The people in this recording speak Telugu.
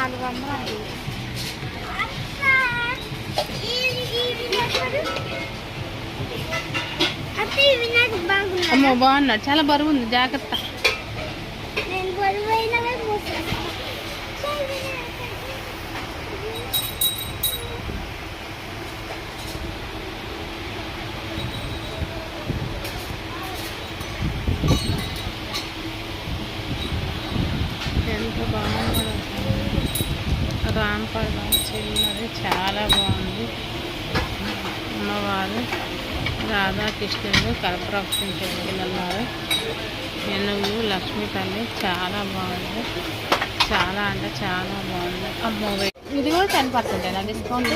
400. అమ్మో బాగున్నాడు, చాలా బరువు ఉంది, జాగ్రత్త. ఎంత బాగుంది రాంపద చిన్నది, చాలా బాగుంది. అమ్మవారు రాధాకృష్ణుడు కల్పవృక్షం ఉన్నారు. ఏనుగు లక్ష్మీ తల్లి చాలా బాగుంది, చాలా అంటే చాలా బాగుంది. అమ్మో ఇది కూడా 10% డిస్కౌంట్.